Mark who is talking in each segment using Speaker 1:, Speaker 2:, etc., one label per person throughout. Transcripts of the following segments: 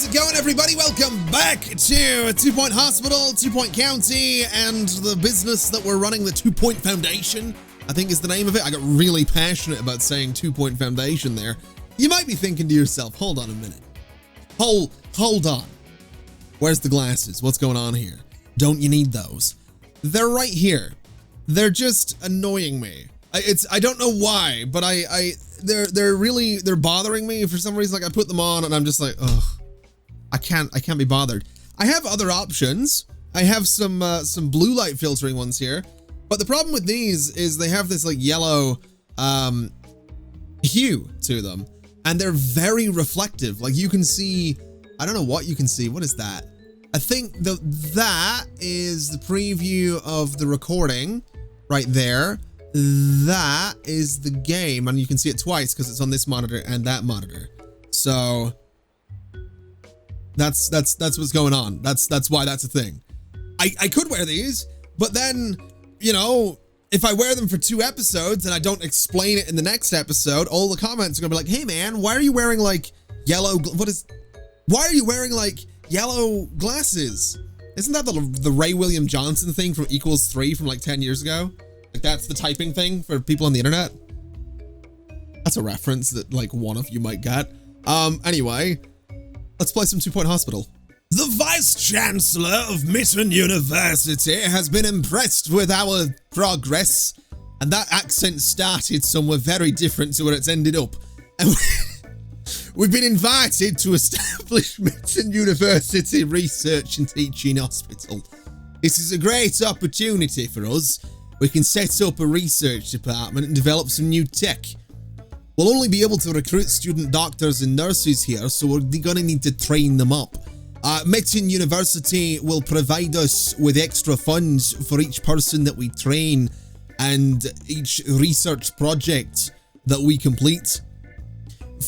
Speaker 1: it going, everybody? Welcome back to 2 Point Hospital, 2 Point County, and the business that we're running, the 2 Point Foundation, I think is the name of it. I got really passionate about saying 2 Point Foundation there. You might be thinking to yourself, hold on a minute. Hold on. Where's the glasses? What's going on here? Don't you need those? They're right here. They're just annoying me. I don't know why, but they're bothering me for some reason. Like I put them on and I'm just like, ugh, I can't be bothered. I have other options. I have some blue light filtering ones here, but the problem with these is they have this like yellow hue to them, and they're very reflective. Like you can see, I don't know what you can see. What is that? I think that is the preview of the recording right there. That is the game, and you can see it twice because it's on this monitor and that monitor. So that's what's going on. That's why that's a thing. I could wear these, but then, you know, if I wear them for 2 episodes and I don't explain it in the next episode, all the comments are gonna be like, hey man, why are you wearing like yellow, why are you wearing like yellow glasses? Isn't that the Ray William Johnson thing from Equals 3 from like 10 years ago? Like that's the typing thing for people on the internet. That's a reference that like one of you might get. Anyway, let's play some 2 Point Hospital. The Vice Chancellor of Mitten University has been impressed with our progress, and that accent started somewhere very different to where it's ended up. And we've been invited to establish Mitten University Research and Teaching Hospital. This is a great opportunity for us. We can set up a research department and develop some new tech. We'll only be able to recruit student doctors and nurses here, so we're gonna need to train them up. Mitten University will provide us with extra funds for each person that we train and each research project that we complete.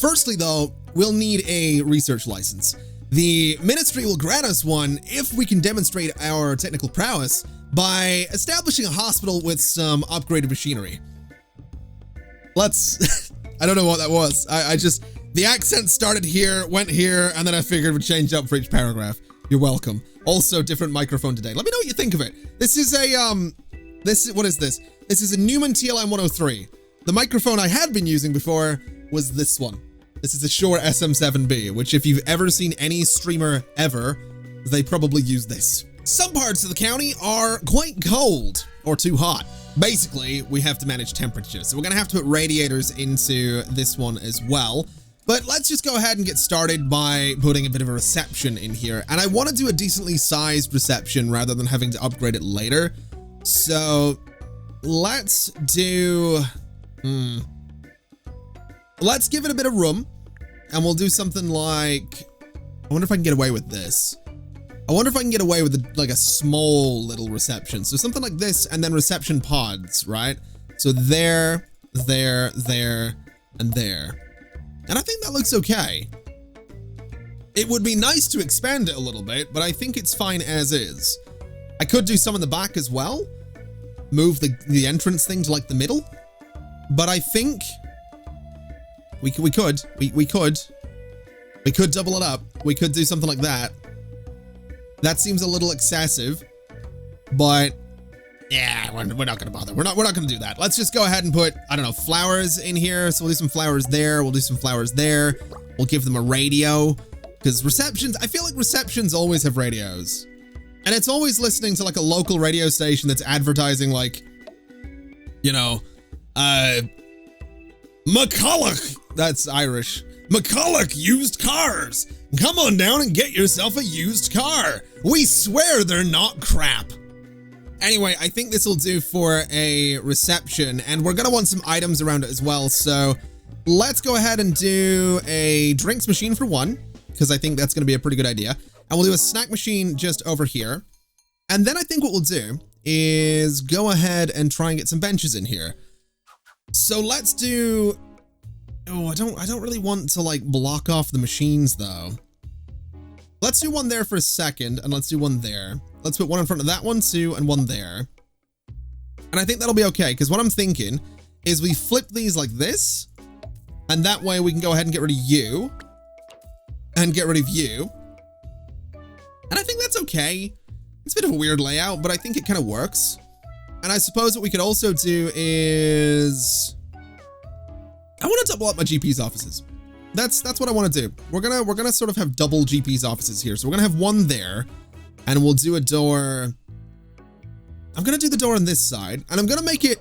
Speaker 1: Firstly though, we'll need a research license. The ministry will grant us one if we can demonstrate our technical prowess by establishing a hospital with some upgraded machinery. Let's, I don't know what that was. I just, the accent started here, went here, and then I figured we'd change up for each paragraph. You're welcome. Also, different microphone today. Let me know what you think of it. This is a, what is this? This is a Neumann TLM 103. The microphone I had been using before was this one. This is a Shure SM7B, which if you've ever seen any streamer ever, they probably use this. Some parts of the county are quite cold or too hot. Basically, we have to manage temperature. So we're gonna have to put radiators into this one as well. But let's just go ahead and get started by putting a bit of a reception in here. And I want to do a decently sized reception rather than having to upgrade it later. So let's do, let's give it a bit of room, and we'll do something like, I wonder if I can get away with this. I wonder if I can get away with like a small little reception. So something like this, and then reception pods, right? So there, there, there, and there. And I think that looks okay. It would be nice to expand it a little bit, but I think it's fine as is. I could do some in the back as well. Move the entrance thing to like the middle. But I think we could double it up. We could do something like that. That seems a little excessive, but yeah, we're not gonna bother. We're not gonna do that. Let's just go ahead and put, I don't know, flowers in here. So we'll do some flowers there. We'll do some flowers there. We'll give them a radio, because receptions, I feel like receptions always have radios, and it's always listening to like a local radio station that's advertising like, you know, McCulloch, that's Irish. McCulloch used cars. Come on down and get yourself a used car. We swear they're not crap. Anyway, I think this will do for a reception, and we're gonna want some items around it as well. So let's go ahead and do a drinks machine for one, because I think that's gonna be a pretty good idea. And we'll do a snack machine just over here. And then I think what we'll do is go ahead and try and get some benches in here. So let's do, oh, I don't really want to like block off the machines though. Let's do one there for a second, and let's do one there. Let's put one in front of that one too, and one there. And I think that'll be okay, because what I'm thinking is we flip these like this, and that way we can go ahead and get rid of you, and get rid of you, And I think that's okay. It's a bit of a weird layout, but I think it kind of works. And I suppose what we could also do is I want to double up my GP's offices. That's what I want to do. We're gonna sort of have double GP's offices here. So we're gonna have one there, and we'll do a door. I'm gonna do the door on this side, and I'm gonna make it.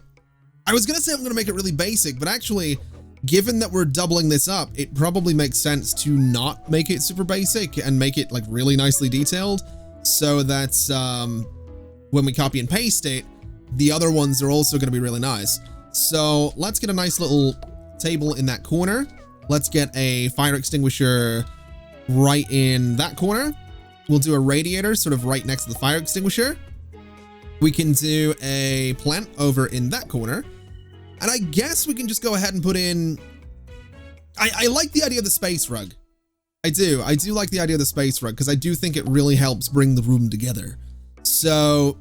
Speaker 1: I was gonna say I'm gonna make it really basic, but actually, given that we're doubling this up, it probably makes sense to not make it super basic and make it like really nicely detailed, so that when we copy and paste it, the other ones are also gonna be really nice. So let's get a nice little table in that corner. Let's get a fire extinguisher right in that corner. We'll do a radiator sort of right next to the fire extinguisher. We can do a plant over in that corner. And I guess we can just go ahead and put in, I like the idea of the space rug. I do like the idea of the space rug because I do think it really helps bring the room together. So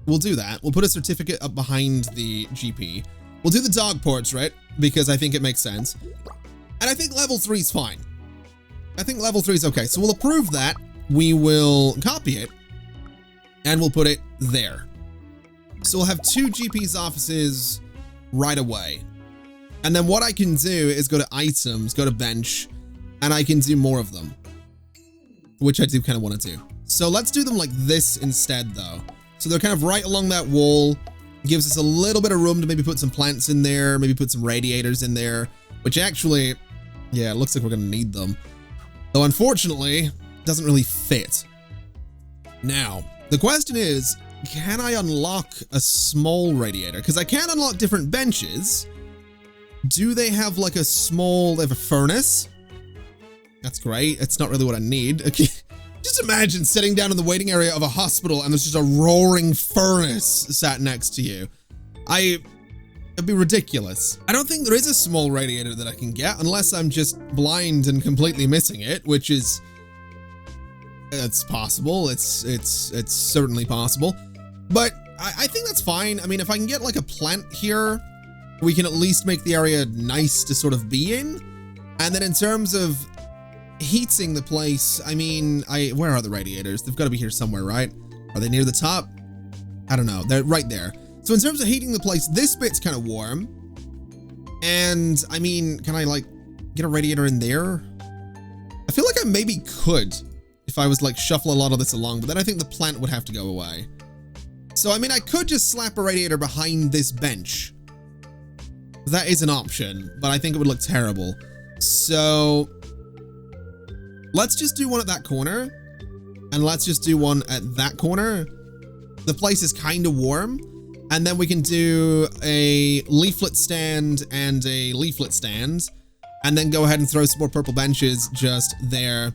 Speaker 1: we'll do that. We'll put a certificate up behind the GP. We'll do the dog portrait because I think it makes sense. And I think level 3 is fine. I think level 3 is okay. So we'll approve that. We will copy it and we'll put it there. So we'll have 2 GP's offices right away. And then what I can do is go to items, go to bench, and I can do more of them, which I do kind of want to do. So let's do them like this instead though. So they're kind of right along that wall. Gives us a little bit of room to maybe put some plants in there, maybe put some radiators in there, which actually, yeah, it looks like we're going to need them. Though unfortunately, doesn't really fit. Now, the question is, can I unlock a small radiator? Because I can unlock different benches. Do they have like a small, they have a furnace? That's great. It's not really what I need. Okay. Just imagine sitting down in the waiting area of a hospital and there's just a roaring furnace sat next to you. It'd be ridiculous. I don't think there is a small radiator that I can get unless I'm just blind and completely missing it, which is, it's possible. It's certainly possible, but I think that's fine. I mean, if I can get like a plant here, we can at least make the area nice to sort of be in. And then in terms of heating the place, I mean, where are the radiators? They've got to be here somewhere, right? Are they near the top? I don't know. They're right there. So in terms of heating the place, this bit's kind of warm. And I mean, can I like get a radiator in there? I feel like I maybe could if I was like shuffle a lot of this along, but then I think the plant would have to go away. So I mean, I could just slap a radiator behind this bench. That is an option, but I think it would look terrible. So let's just do one at that corner, and let's just do one at that corner. The place is kind of warm, and then we can do a leaflet stand and a leaflet stand, and then go ahead and throw some more purple benches just there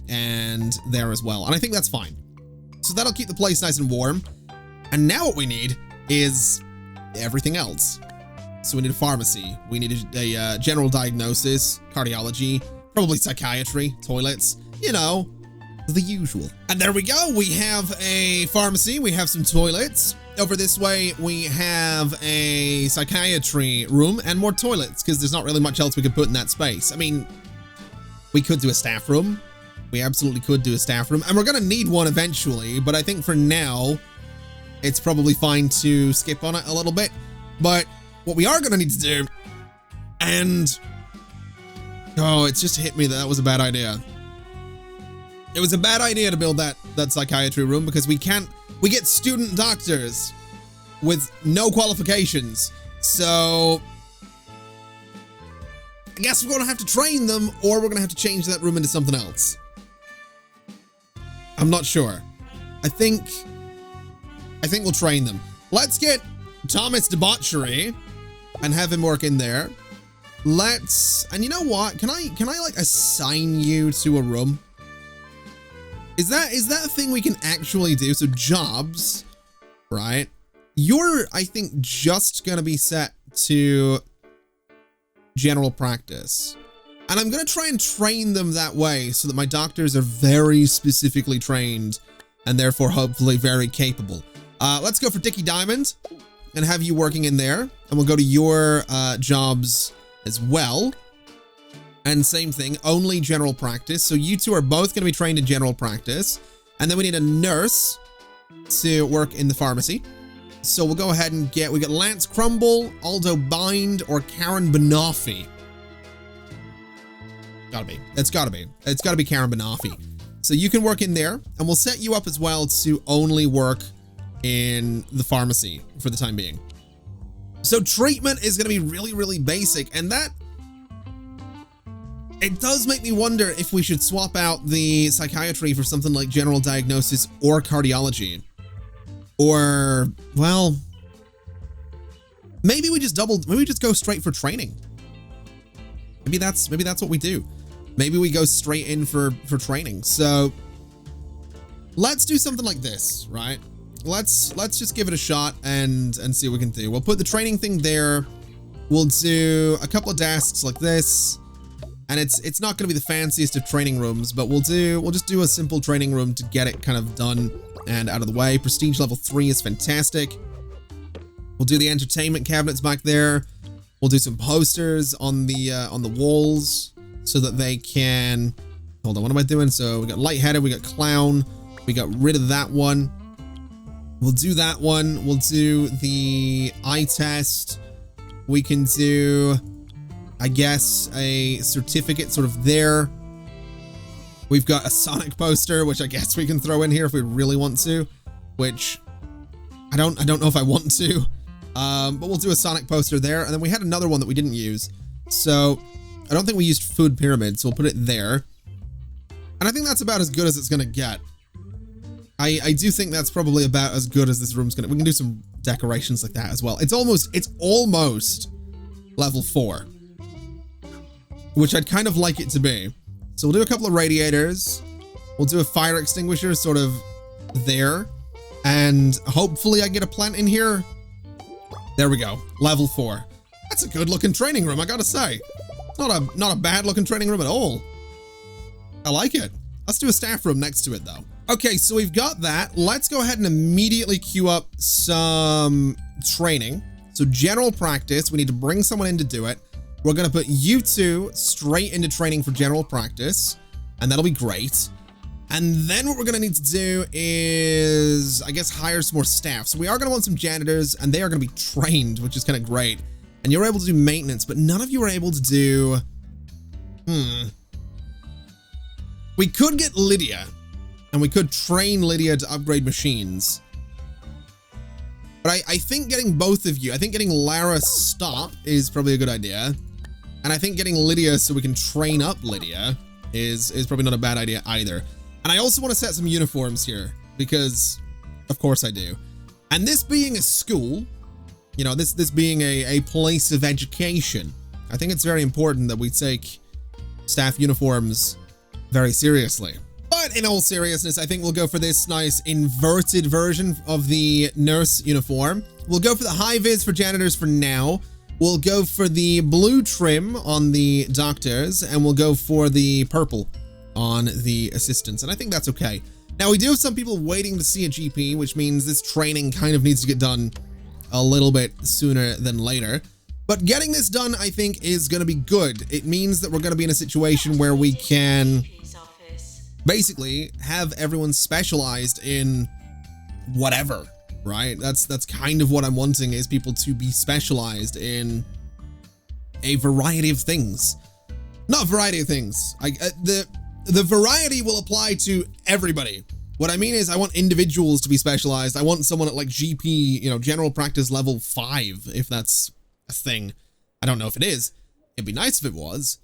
Speaker 1: and there as well. And I think that's fine. So that'll keep the place nice and warm. And now what we need is everything else. So we need a pharmacy. We need a general diagnosis, cardiology, probably psychiatry, toilets, you know, the usual. And there we go. We have a pharmacy. We have some toilets. Over this way, we have a psychiatry room and more toilets because there's not really much else we could put in that space. I mean, we could do a staff room. We absolutely could do a staff room, and we're going to need one eventually. But I think for now, it's probably fine to skip on it a little bit. But what we are going to need to do, and oh, it's just hit me that was a bad idea. It was a bad idea to build that psychiatry room because we get student doctors with no qualifications. So I guess we're going to have to train them, or we're going to have to change that room into something else. I'm not sure. I think we'll train them. Let's get Thomas Debauchery and have him work in there. And you know what? Can I like assign you to a room? Is that a thing we can actually do? So jobs, right? You're, I think, just gonna be set to general practice. And I'm gonna try and train them that way so that my doctors are very specifically trained and therefore hopefully very capable. Let's go for Dickie Diamond and have you working in there. And we'll go to your jobs as well. And same thing, only general practice. So you two are both going to be trained in general practice. And then we need a nurse to work in the pharmacy. So we'll go ahead and we got Lance Crumble, Aldo Bind, or Karen Banoffee. Gotta be. It's gotta be. It's gotta be Karen Banoffee. So you can work in there, and we'll set you up as well to only work in the pharmacy for the time being. So treatment is gonna be really, really basic, and that, it does make me wonder if we should swap out the psychiatry for something like general diagnosis or cardiology. Or, well, maybe we just go straight for training. Maybe that's what we do. Maybe we go straight in for training. So let's do something like this, right? Let's just give it a shot and see what we can do. We'll put the training thing there. We'll do a couple of desks like this. And it's not going to be the fanciest of training rooms, but we'll just do a simple training room to get it kind of done and out of the way. Prestige level 3 is fantastic. We'll do the entertainment cabinets back there. We'll do some posters on the walls so that they can, hold on, what am I doing? So we got lightheaded, we got clown, we got rid of that one. We'll do that one. We'll do the eye test. We can do, I guess, a certificate sort of there. We've got a Sonic poster, which I guess we can throw in here if we really want to, which I don't know if I want to. But we'll do a Sonic poster there. And then we had another one that we didn't use. So I don't think we used food pyramid, so we'll put it there. And I think that's about as good as it's going to get. I do think that's probably about as good as this room's going to. We can do some decorations like that as well. It's almost level 4, which I'd kind of like it to be. So we'll do a couple of radiators. We'll do a fire extinguisher sort of there. And hopefully I get a plant in here. There we go. Level 4. That's a good looking training room, I gotta say. It's not a bad looking training room at all. I like it. Let's do a staff room next to it though. Okay, so we've got that. Let's go ahead and immediately queue up some training. So general practice, we need to bring someone in to do it. We're going to put you two straight into training for general practice, and that'll be great. And then what we're going to need to do is, I guess, hire some more staff. So we are going to want some janitors, and they are going to be trained, which is kind of great. And you're able to do maintenance, but none of you are able to do... We could get Lydia, and we could train Lydia to upgrade machines. But I think getting both of you, I think getting Lara stop is probably a good idea. And I think getting Lydia so we can train up Lydia is probably not a bad idea either. And I also want to set some uniforms here because, of course I do. And this being a school, you know, this being a place of education, I think it's very important that we take staff uniforms very seriously. But in all seriousness, I think we'll go for this nice inverted version of the nurse uniform. We'll go for the high vis for janitors for now. We'll go for the blue trim on the doctors, and we'll go for the purple on the assistants. And I think that's okay. Now, we do have some people waiting to see a GP, which means this training kind of needs to get done a little bit sooner than later. But getting this done, I think, is going to be good. It means that we're going to be in a situation where we can basically have everyone specialized in whatever, right? That's kind of what I'm wanting, is people to be specialized in a variety of things. Not a variety of things. The variety will apply to everybody. What I mean is I want individuals to be specialized. I want someone at like GP, you know, general practice level 5, if that's a thing. I don't know if it is. It'd be nice if it was.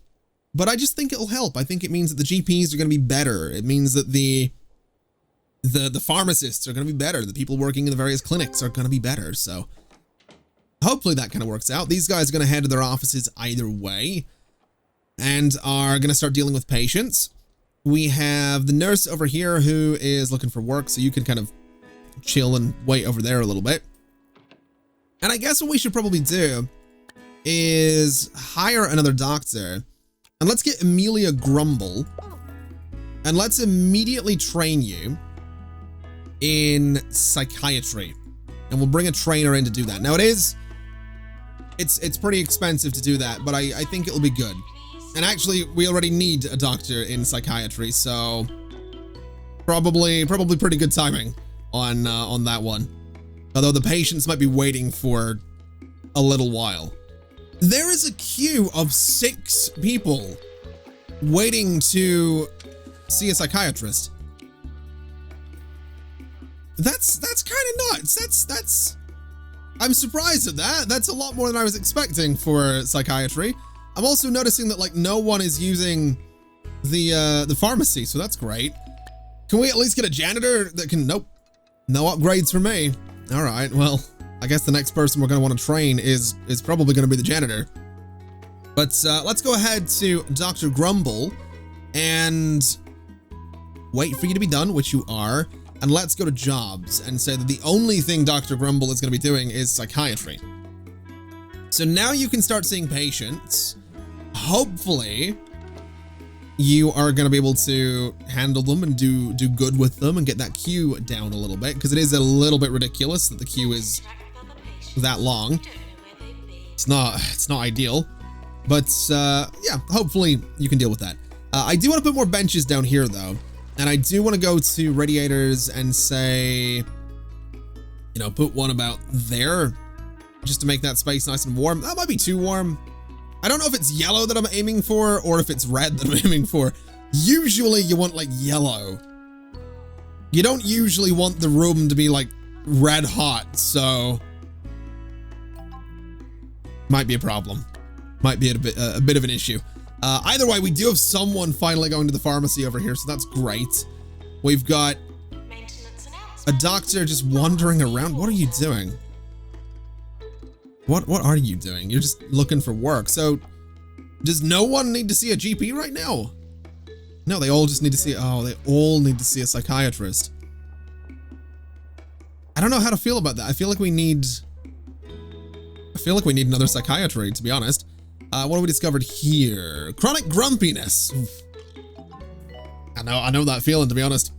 Speaker 1: But I just think it'll help. I think it means that the GPs are going to be better. It means that the pharmacists are going to be better. The people working in the various clinics are going to be better. So hopefully that kind of works out. These guys are going to head to their offices either way and are going to start dealing with patients. We have the nurse over here who is looking for work, so you can kind of chill and wait over there a little bit. And I guess what we should probably do is hire another doctor. And let's get Amelia Grumble, and let's immediately train you in psychiatry, and we'll bring a trainer in to do that. Now it's pretty expensive to do that, but I think it'll be good. And actually, we already need a doctor in psychiatry, so Probably pretty good timing on that one. Although the patients might be waiting for a little while. There is a queue of 6 people waiting to see a psychiatrist. That's kind of nuts. I'm surprised at that. That's a lot more than I was expecting for psychiatry. I'm also noticing that like no one is using the pharmacy, so that's great. Can we at least get a janitor that can? Nope, no upgrades for me. All right, well, I guess the next person we're going to want to train is probably going to be the janitor. But let's go ahead to Dr. Grumble and wait for you to be done, which you are. And let's go to jobs and say that the only thing Dr. Grumble is going to be doing is psychiatry. So now you can start seeing patients. Hopefully you are going to be able to handle them and do good with them and get that queue down a little bit, because it is a little bit ridiculous that the queue is that long. It's not ideal, but yeah, hopefully you can deal with that. I do want to put more benches down here though. And I do want to go to radiators and say, you know, put one about there just to make that space nice and warm. That might be too warm. I don't know if it's yellow that I'm aiming for or if it's red that I'm aiming for. Usually you want like yellow. You don't usually want the room to be like red hot, so might be a problem. Might be a bit of an issue. Either way, we do have someone finally going to the pharmacy over here, so that's great. We've got a doctor just wandering around. What are you doing? What are you doing? You're just looking for work. So does no one need to see a GP right now? No, they all just need to see, oh, they all need to see a psychiatrist. I don't know how to feel about that. I feel like we need another psychiatry, to be honest. What have we discovered here? Chronic grumpiness. I know that feeling, to be honest.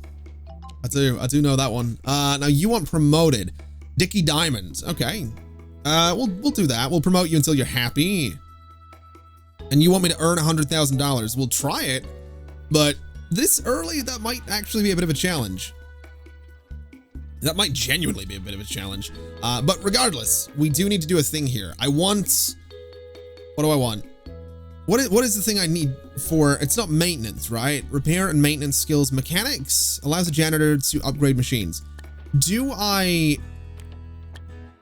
Speaker 1: I do know that one. Now you want promoted. Dickie Diamond. Okay. We'll do that. We'll promote you until you're happy. And you want me to earn $100,000. We'll try it, but this early, that might actually be a bit of a challenge. That might genuinely be a bit of a challenge. But regardless, we do need to do a thing here. What do I want? What is the thing I need for? It's not maintenance, right? Repair and maintenance skills. Mechanics allows a janitor to upgrade machines. Do I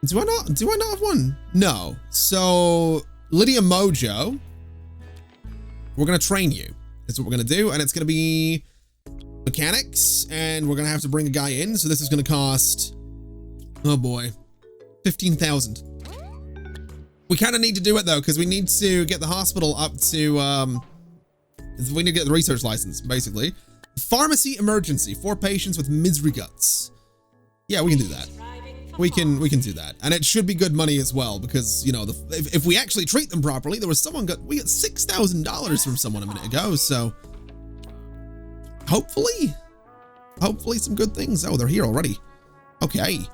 Speaker 1: not have one? No. So Lydia Mojo, we're gonna train you. That's what we're gonna do, and it's gonna be mechanics, and we're gonna have to bring a guy in. So this is gonna cost, oh boy, 15,000. We kind of need to do it though, because we need to get the hospital up to, we need to get the research license, basically. Pharmacy emergency for patients with misery guts. Yeah, we can do that. We can do that. And it should be good money as well, because, you know, if we actually treat them properly, we got $6,000 from someone a minute ago, so hopefully some good things. Oh, they're here already. Okay.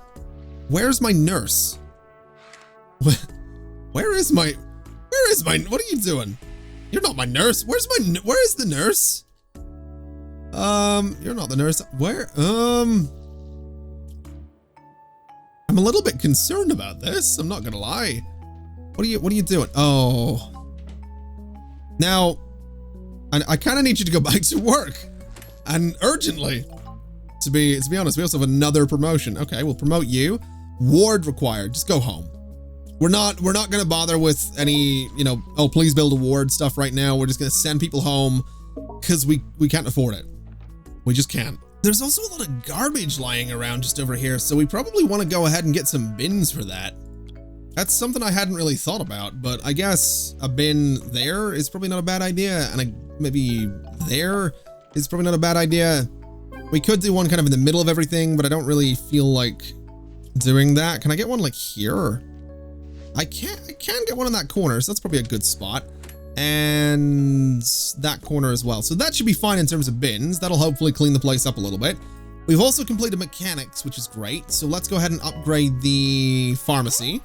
Speaker 1: Where's my nurse? Where is my, what are you doing? You're not my nurse. Where is the nurse? You're not the nurse. Where, I'm a little bit concerned about this. I'm not gonna lie. What are you doing? Oh. Now, I kind of need you to go back to work. And urgently. To be honest, we also have another promotion. Okay, we'll promote you. Ward required. Just go home. We're not gonna bother with any, you know, oh, please build a ward stuff right now. We're just gonna send people home because we can't afford it. We just can't. There's also a lot of garbage lying around just over here, so we probably want to go ahead and get some bins for that. That's something I hadn't really thought about, but I guess a bin there is probably not a bad idea, and maybe there is probably not a bad idea. We could do one kind of in the middle of everything, but I don't really feel like doing that. Can I get one like here? I can get one in that corner, so that's probably a good spot. And that corner as well. So that should be fine in terms of bins. That'll hopefully clean the place up a little bit. We've also completed mechanics, which is great. So let's go ahead and upgrade the pharmacy,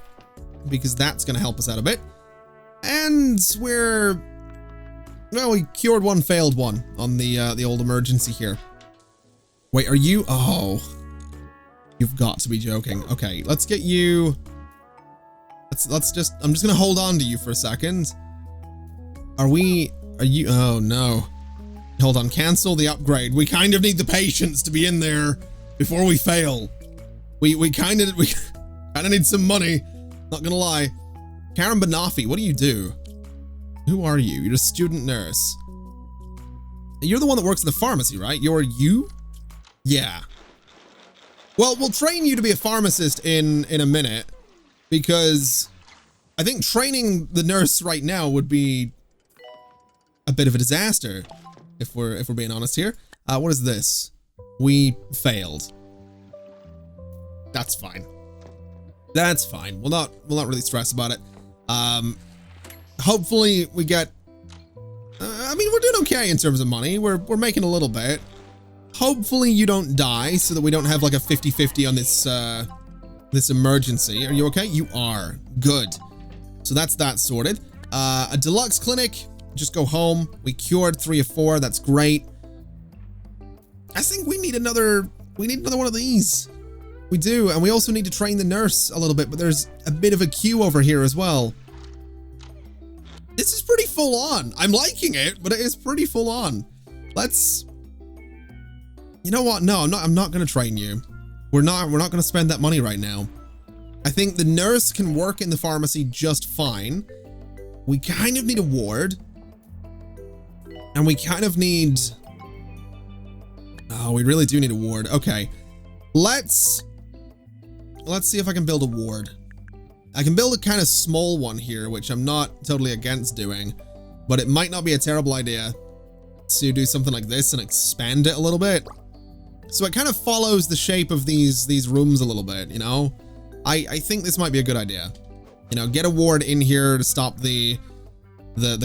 Speaker 1: because that's going to help us out a bit. And well, we cured one, failed one on the old emergency here. Wait, are you? Oh, you've got to be joking. Okay, let's get you. Let's just, I'm just gonna hold on to you for a second. Are you? Oh no. Hold on, cancel the upgrade. We kind of need the patience to be in there before we fail. We kind of need some money. Not gonna lie. Karen Banafi, what do you do? Who are you? You're a student nurse. You're the one that works in the pharmacy, right? You're you? Yeah. Well, we'll train you to be a pharmacist in a minute, because I think training the nurse right now would be a bit of a disaster, if we're being honest here. What is this? We failed. That's fine. That's fine. We'll not really stress about it. Hopefully we get. I mean, we're doing okay in terms of money. We're making a little bit. Hopefully you don't die, so that we don't have like a 50-50 on this this emergency. Are you okay? You are. Good. So that's that sorted. A Deluxe Clinic. Just go home. We cured 3 of 4. That's great. I think we need another one of these. We do, and we also need to train the nurse a little bit, but there's a bit of a queue over here as well. This is pretty full on. I'm liking it, but it is pretty full on. Let's, you know what? No, I'm not going to train you. We're not going to spend that money right now. I think the nurse can work in the pharmacy just fine. We kind of need a ward. And we kind of need, oh, we really do need a ward. Okay. Let's see if I can build a ward. I can build a kind of small one here, which I'm not totally against doing, but it might not be a terrible idea to do something like this and expand it a little bit. So it kind of follows the shape of these rooms a little bit, you know? I think this might be a good idea. You know, get a ward in here to stop the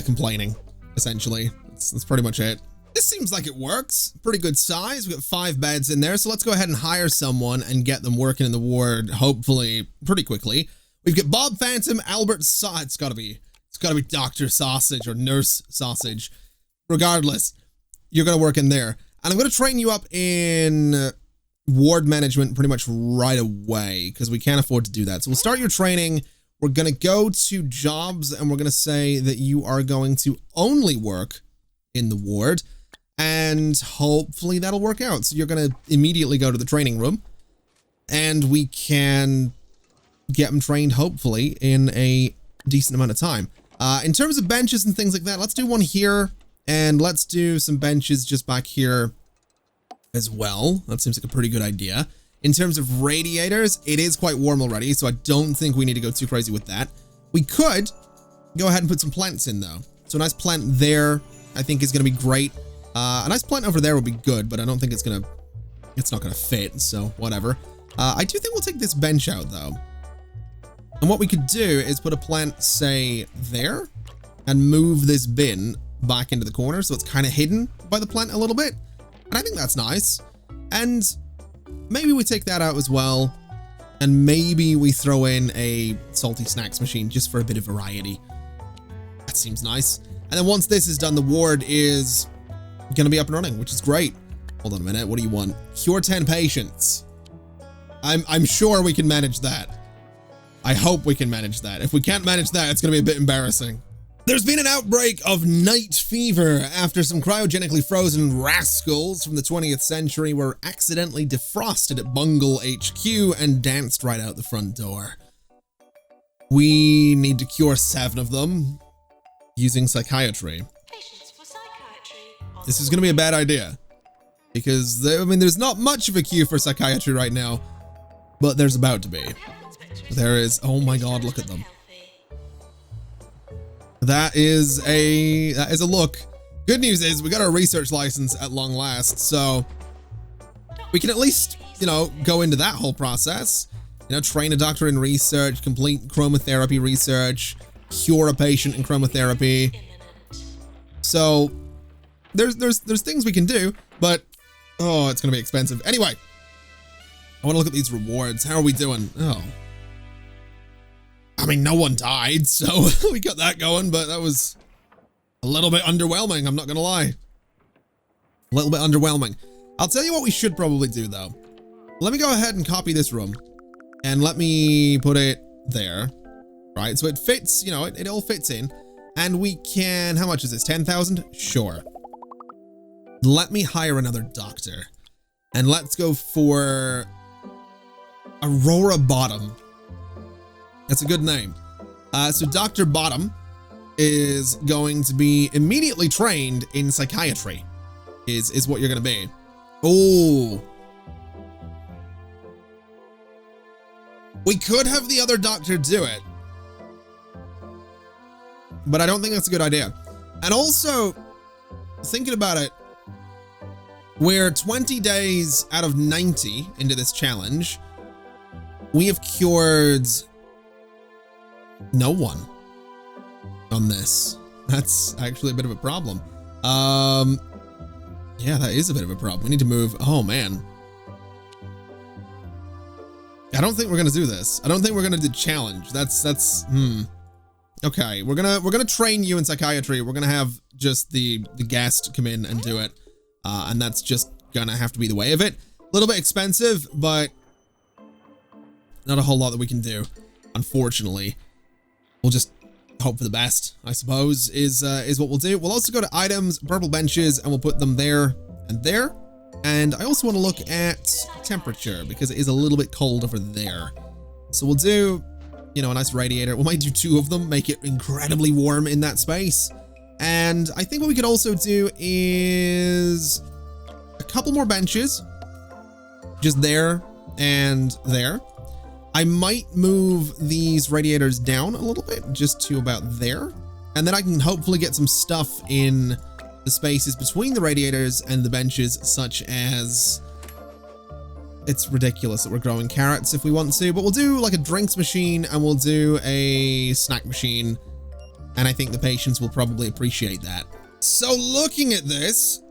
Speaker 1: complaining, essentially. That's pretty much it. This seems like it works. Pretty good size. We've got 5 beds in there. So let's go ahead and hire someone and get them working in the ward, hopefully pretty quickly. We've got Bob Phantom, Albert it's gotta be Dr. Sausage or Nurse Sausage. Regardless, you're gonna work in there. And I'm gonna train you up in ward management pretty much right away, because we can't afford to do that. So we'll start your training. We're gonna go to jobs and we're gonna say that you are going to only work in the ward, and hopefully that'll work out. So you're going to immediately go to the training room and we can get them trained, hopefully, in a decent amount of time. In terms of benches and things like that, let's do one here, and let's do some benches just back here as well. That seems like a pretty good idea. In terms of radiators, it is quite warm already, so I don't think we need to go too crazy with that. We could go ahead and put some plants in, though. So a nice plant there, I think, is going to be great. A nice plant over there would be good, but I don't think it's not going to fit, so whatever. I do think we'll take this bench out, though. And what we could do is put a plant, say, there, and move this bin back into the corner, so it's kind of hidden by the plant a little bit. And I think that's nice. And maybe we take that out as well, and maybe we throw in a salty snacks machine just for a bit of variety. That seems nice. And then once this is done, the ward is going to be up and running, which is great. Hold on a minute. What do you want? Cure 10 patients. I'm sure we can manage that. I hope we can manage that. If we can't manage that, it's going to be a bit embarrassing. There's been an outbreak of night fever after some cryogenically frozen rascals from the 20th century were accidentally defrosted at Bungle HQ and danced right out the front door. We need to cure 7 of them using psychiatry. This is going to be a bad idea, because there's not much of a queue for psychiatry right now, but there's about to be. There is. Oh my God, look at them. That is a look. Good news is we got our research license at long last, so we can at least, you know, go into that whole process. You know, train a doctor in research, complete chromotherapy research, cure a patient in chromotherapy. So there's things we can do, but oh, it's gonna be expensive. Anyway, I want to look at these rewards. How are we doing? Oh, I mean, no one died, so we got that going, but that was a little bit underwhelming. I'm not gonna lie, a little bit underwhelming. I'll tell you what we should probably do though. Let me go ahead and copy this room and let me put it there, right? So it fits, you know, it all fits in, and we can, how much is this? 10,000? Sure. Let me hire another doctor, and let's go for Aurora Bottom. That's a good name. So Dr. Bottom is going to be immediately trained in psychiatry, is what you're going to be. Oh. We could have the other doctor do it, but I don't think that's a good idea. And also, thinking about it, we're 20 days out of 90 into this challenge. We have cured no one on this. That's actually a bit of a problem. Yeah, that is a bit of a problem. We need to move. Oh man. I don't think we're gonna do this. I don't think we're gonna do challenge. That's okay. We're gonna train you in psychiatry. We're gonna have just the guest come in and do it. And that's just gonna have to be the way of it. A little bit expensive, but not a whole lot that we can do, unfortunately. We'll just hope for the best, I suppose, is what we'll do. We'll also go to items, purple benches, and we'll put them there and there. And I also want to look at temperature because it is a little bit cold over there. So we'll do, you know, a nice radiator. We might do 2 of them, make it incredibly warm in that space. And I think what we could also do is a couple more benches, just there and there. I might move these radiators down a little bit, just to about there. And then I can hopefully get some stuff in the spaces between the radiators and the benches, such as, it's ridiculous that we're growing carrots if we want to, but we'll do like a drinks machine and we'll do a snack machine. And I think the patients will probably appreciate that. So looking at this,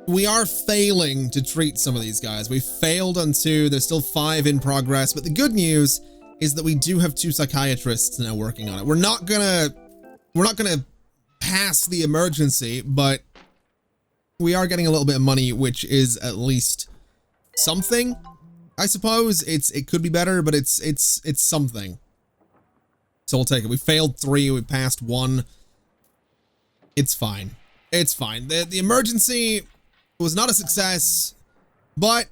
Speaker 1: we are failing to treat some of these guys. We've failed on 2. There's still 5 in progress. But the good news is that we do have 2 psychiatrists now working on it. We're not gonna pass the emergency, but we are getting a little bit of money, which is at least something. I suppose it could be better, but it's something. So we'll take it. We failed 3. We passed 1. It's fine. It's fine. The emergency was not a success, but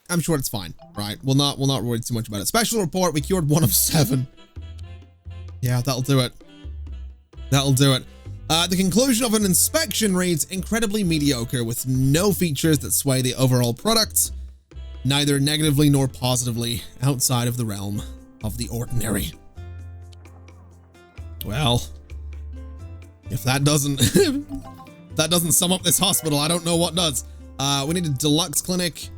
Speaker 1: I'm sure it's fine, right? We'll not worry too much about it. Special report, we cured 1 of 7. Yeah, that'll do it. That'll do it. The conclusion of an inspection reads incredibly mediocre with no features that sway the overall product, neither negatively nor positively outside of the realm of the ordinary. Well, if that doesn't sum up this hospital, I don't know what does. We need a Deluxe Clinic.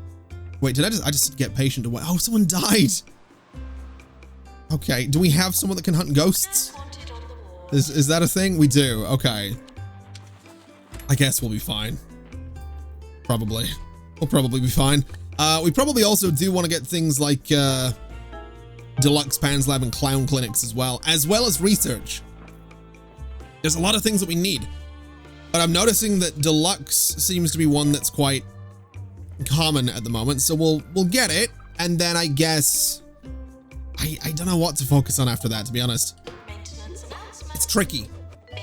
Speaker 1: Wait, I just get patient away? Oh, someone died. Okay, do we have someone that can hunt ghosts? Is that a thing? We do. Okay. I guess we'll be fine. Probably. We'll probably be fine. We probably also do want to get things like Deluxe Pans Lab and Clown Clinics as well as research. There's a lot of things that we need. But I'm noticing that Deluxe seems to be one that's quite common at the moment. So we'll get it. And then I guess I don't know what to focus on after that, to be honest. It's tricky.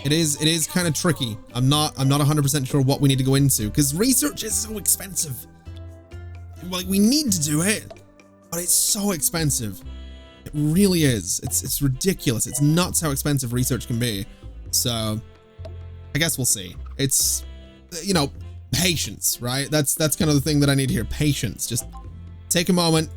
Speaker 1: It is kind of tricky. I'm not 100% sure what we need to go into because research is so expensive. Like, we need to do it, but it's so expensive. It really is. It's ridiculous. It's nuts how expensive research can be. So I guess we'll see. It's, you know, patience, right? That's kind of the thing that I need here. Patience. Just take a moment,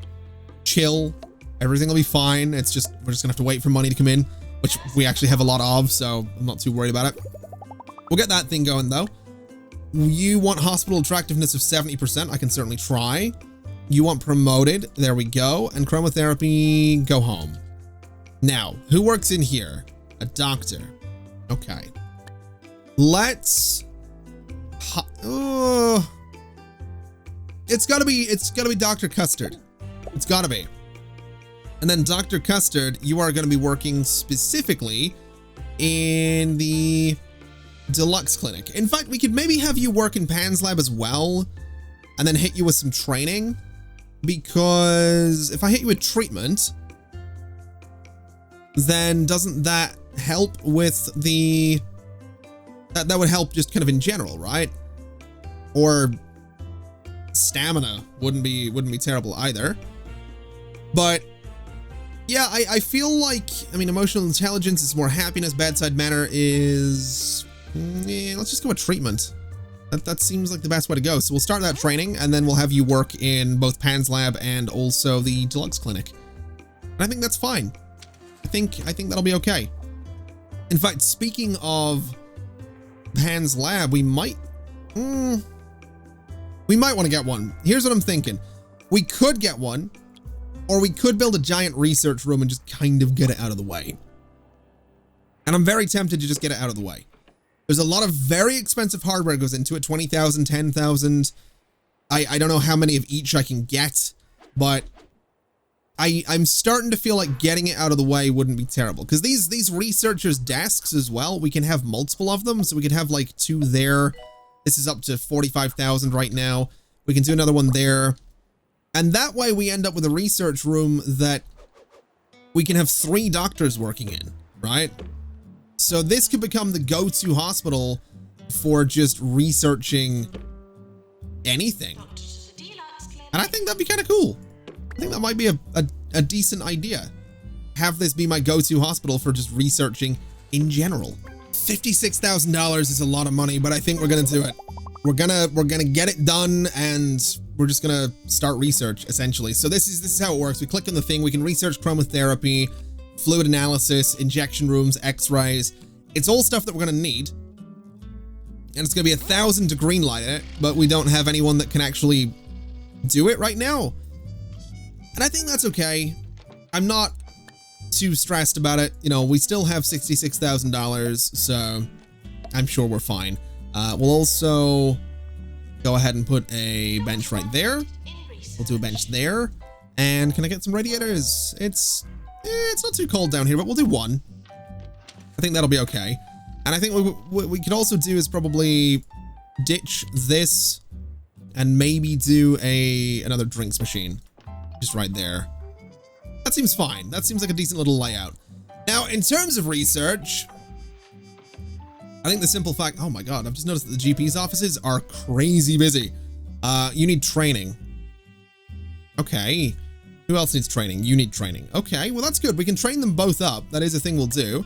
Speaker 1: chill. Everything will be fine. It's just, we're just gonna have to wait for money to come in, which we actually have a lot of, so I'm not too worried about it. We'll get that thing going though. You want hospital attractiveness of 70%? I can certainly try. You want promoted? There we go. And chromotherapy, go home. Now, who works in here? A doctor. Okay. Let's... it's gotta be Dr. Custard. It's gotta be. And then Dr. Custard, you are gonna be working specifically in the Deluxe Clinic. In fact, we could maybe have you work in Pan's Lab as well, and then hit you with some training, because if I hit you with treatment, then doesn't that help with the... That would help just kind of in general, right? Or stamina wouldn't be terrible either. But yeah, I feel like, I mean, emotional intelligence is more happiness, bedside manner is, yeah, let's just go with treatment. That seems like the best way to go. So we'll start that training, and then we'll have you work in both Pan's lab and also the Deluxe Clinic. And I think that's fine. I think that'll be okay. In fact, speaking of Pan's lab, we might want to get one. Here's what I'm thinking. We could get one, or we could build a giant research room and just kind of get it out of the way. And I'm very tempted to just get it out of the way. There's a lot of very expensive hardware goes into it, 20,000, 10,000. I don't know how many of each I can get, but I'm starting to feel like getting it out of the way wouldn't be terrible, because these researchers' desks as well, we can have multiple of them, so we could have like 2 there. This is up to 45,000 right now. We can do another one there. And that way we end up with a research room that we can have 3 doctors working in, right? So this could become the go-to hospital for just researching anything. And I think that'd be kind of cool. I think that might be a decent idea. Have this be my go-to hospital for just researching in general. $56,000 is a lot of money, but I think we're gonna do it. We're gonna get it done, and we're just gonna start research essentially. So this is how it works. We click on the thing, we can research chromotherapy, fluid analysis, injection rooms, x-rays. It's all stuff that we're gonna need. And it's gonna be 1,000 to green light it, but we don't have anyone that can actually do it right now. And I think that's okay. I'm not too stressed about it. You know, we still have $66,000, so I'm sure we're fine. We'll also go ahead and put a bench right there. We'll do a bench there. And can I get some radiators? It's not too cold down here, but we'll do 1. I think that'll be okay. And I think what we could also do is probably ditch this and maybe do another drinks machine just right there. That seems fine. That seems like a decent little layout. Now, in terms of research, I think the simple fact, oh my God, I've just noticed that the GP's offices are crazy busy. You need training. Okay. Who else needs training? You need training. Okay, well, that's good. We can train them both up. That is a thing we'll do.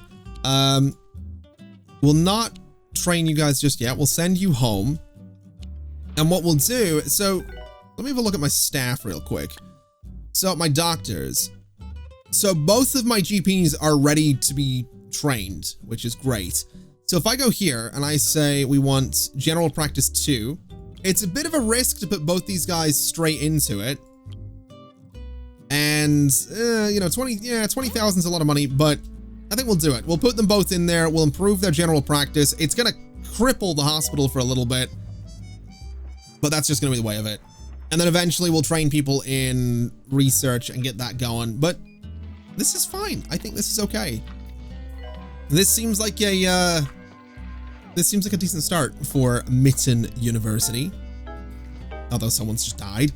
Speaker 1: We'll not train you guys just yet. We'll send you home. And what we'll do, so let me have a look at my staff real quick. So my doctors. So both of my GPs are ready to be trained, which is great. So if I go here and I say we want general practice 2, it's a bit of a risk to put both these guys straight into it. And, you know, 20,000 is a lot of money, but I think we'll do it. We'll put them both in there. We'll improve their general practice. It's going to cripple the hospital for a little bit, but that's just going to be the way of it. And then eventually we'll train people in research and get that going. But this is fine. I think this is okay. This seems like a decent start for Mitten University. Although someone's just died.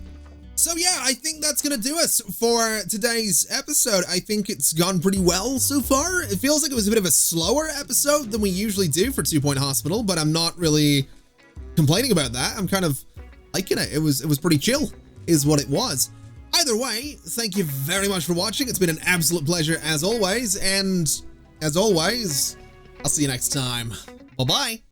Speaker 1: So yeah, I think that's gonna do us for today's episode. I think it's gone pretty well so far. It feels like it was a bit of a slower episode than we usually do for 2 Point Hospital, but I'm not really complaining about that. I'm kind of liking it. It was pretty chill, is what it was. Either way, thank you very much for watching. It's been an absolute pleasure as always, and as always, I'll see you next time. Bye-bye.